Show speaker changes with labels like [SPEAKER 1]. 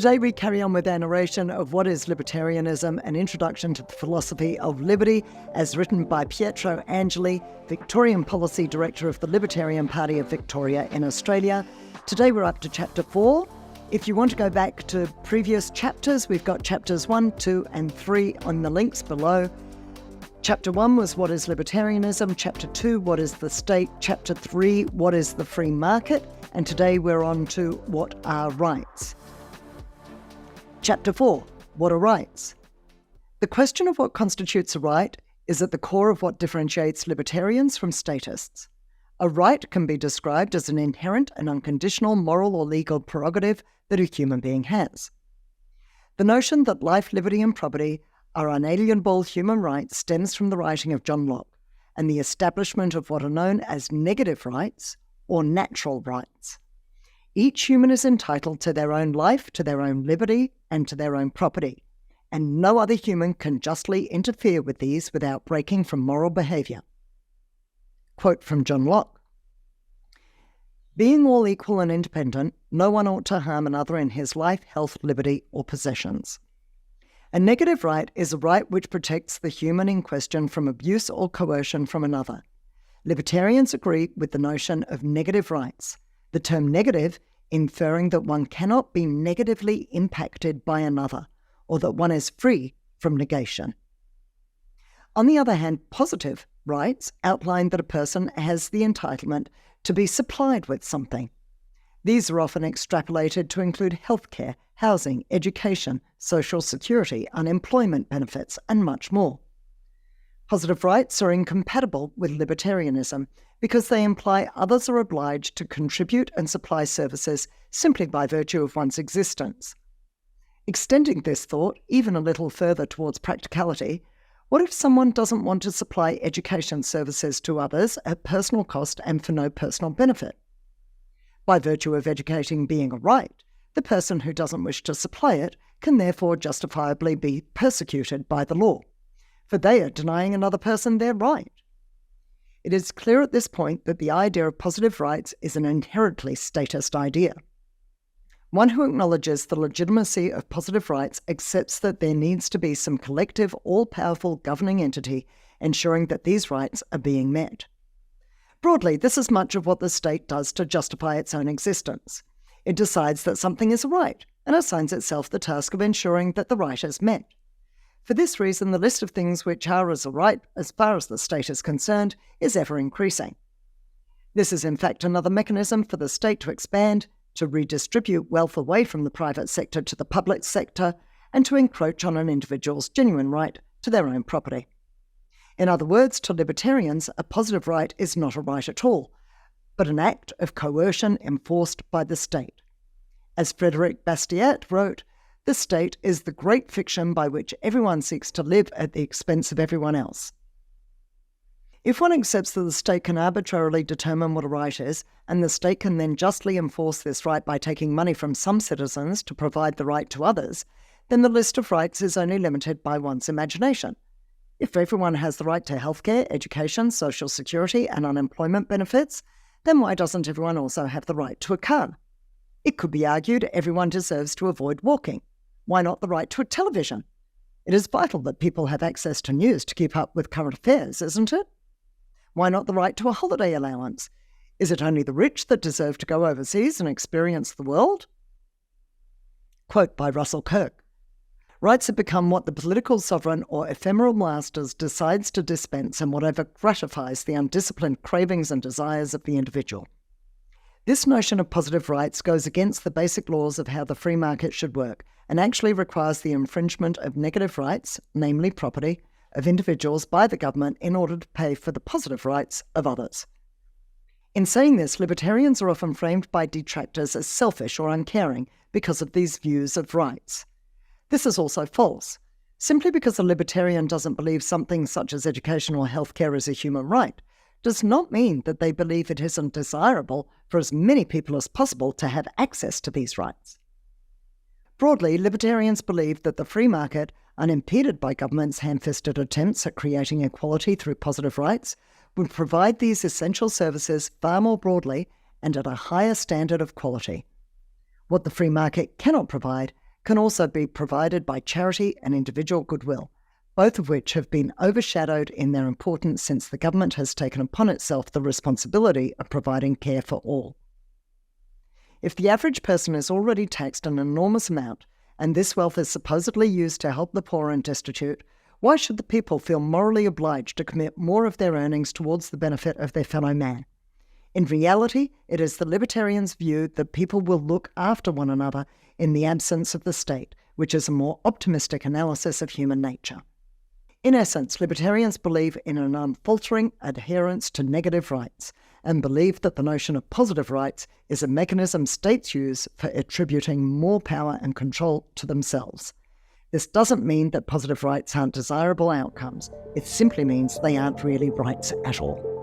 [SPEAKER 1] Today we carry on with our narration of What is Libertarianism, an introduction to the philosophy of liberty, as written by Pietro Angeli, Victorian Policy Director of the Libertarian Party of Victoria in Australia. Today we're up to Chapter 4. If you want to go back to previous chapters, we've got Chapters 1, 2 and 3 on the links below. Chapter 1 was What is Libertarianism? Chapter 2, What is the State? Chapter 3, What is the Free Market? And today we're on to What are Rights? Chapter 4, What are Rights? The question of what constitutes a right is at the core of what differentiates libertarians from statists. A right can be described as an inherent and unconditional moral or legal prerogative that a human being has. The notion that life, liberty and property are unalienable human rights stems from the writing of John Locke and the establishment of what are known as negative rights or natural rights. Each human is entitled to their own life, to their own liberty, and to their own property, and no other human can justly interfere with these without breaking from moral behaviour. Quote from John Locke: "Being all equal and independent, no one ought to harm another in his life, health, liberty, or possessions." A negative right is a right which protects the human in question from abuse or coercion from another. Libertarians agree with the notion of negative rights, the term negative inferring that one cannot be negatively impacted by another, or that one is free from negation. On the other hand, positive rights outline that a person has the entitlement to be supplied with something. These are often extrapolated to include healthcare, housing, education, social security, unemployment benefits, and much more. Positive rights are incompatible with libertarianism because they imply others are obliged to contribute and supply services simply by virtue of one's existence. Extending this thought even a little further towards practicality, what if someone doesn't want to supply education services to others at personal cost and for no personal benefit? By virtue of educating being a right, the person who doesn't wish to supply it can therefore justifiably be persecuted by the law, for they are denying another person their right. It is clear at this point that the idea of positive rights is an inherently statist idea. One who acknowledges the legitimacy of positive rights accepts that there needs to be some collective, all-powerful governing entity ensuring that these rights are being met. Broadly, this is much of what the state does to justify its own existence. It decides that something is a right and assigns itself the task of ensuring that the right is met. For this reason, the list of things which are as a right, as far as the state is concerned, is ever increasing. This is in fact another mechanism for the state to expand, to redistribute wealth away from the private sector to the public sector, and to encroach on an individual's genuine right to their own property. In other words, to libertarians, a positive right is not a right at all, but an act of coercion enforced by the state. As Frederick Bastiat wrote, "The state is the great fiction by which everyone seeks to live at the expense of everyone else." If one accepts that the state can arbitrarily determine what a right is, and the state can then justly enforce this right by taking money from some citizens to provide the right to others, then the list of rights is only limited by one's imagination. If everyone has the right to healthcare, education, social security, and unemployment benefits, then why doesn't everyone also have the right to a car? It could be argued everyone deserves to avoid walking. Why not the right to a television? It is vital that people have access to news to keep up with current affairs, isn't it? Why not the right to a holiday allowance? Is it only the rich that deserve to go overseas and experience the world? Quote by Russell Kirk: "Rights have become what the political sovereign or ephemeral masters decides to dispense and whatever gratifies the undisciplined cravings and desires of the individual." This notion of positive rights goes against the basic laws of how the free market should work and actually requires the infringement of negative rights, namely property, of individuals by the government in order to pay for the positive rights of others. In saying this, libertarians are often framed by detractors as selfish or uncaring because of these views of rights. This is also false. Simply because a libertarian doesn't believe something such as education or healthcare is a human right does not mean that they believe it isn't desirable for as many people as possible to have access to these rights. Broadly, libertarians believe that the free market, unimpeded by government's ham-fisted attempts at creating equality through positive rights, would provide these essential services far more broadly and at a higher standard of quality. What the free market cannot provide can also be provided by charity and individual goodwill, both of which have been overshadowed in their importance since the government has taken upon itself the responsibility of providing care for all. If the average person is already taxed an enormous amount, and this wealth is supposedly used to help the poor and destitute, why should the people feel morally obliged to commit more of their earnings towards the benefit of their fellow man? In reality, it is the libertarians' view that people will look after one another in the absence of the state, which is a more optimistic analysis of human nature. In essence, libertarians believe in an unfaltering adherence to negative rights, and believe that the notion of positive rights is a mechanism states use for attributing more power and control to themselves. This doesn't mean that positive rights aren't desirable outcomes. It simply means they aren't really rights at all.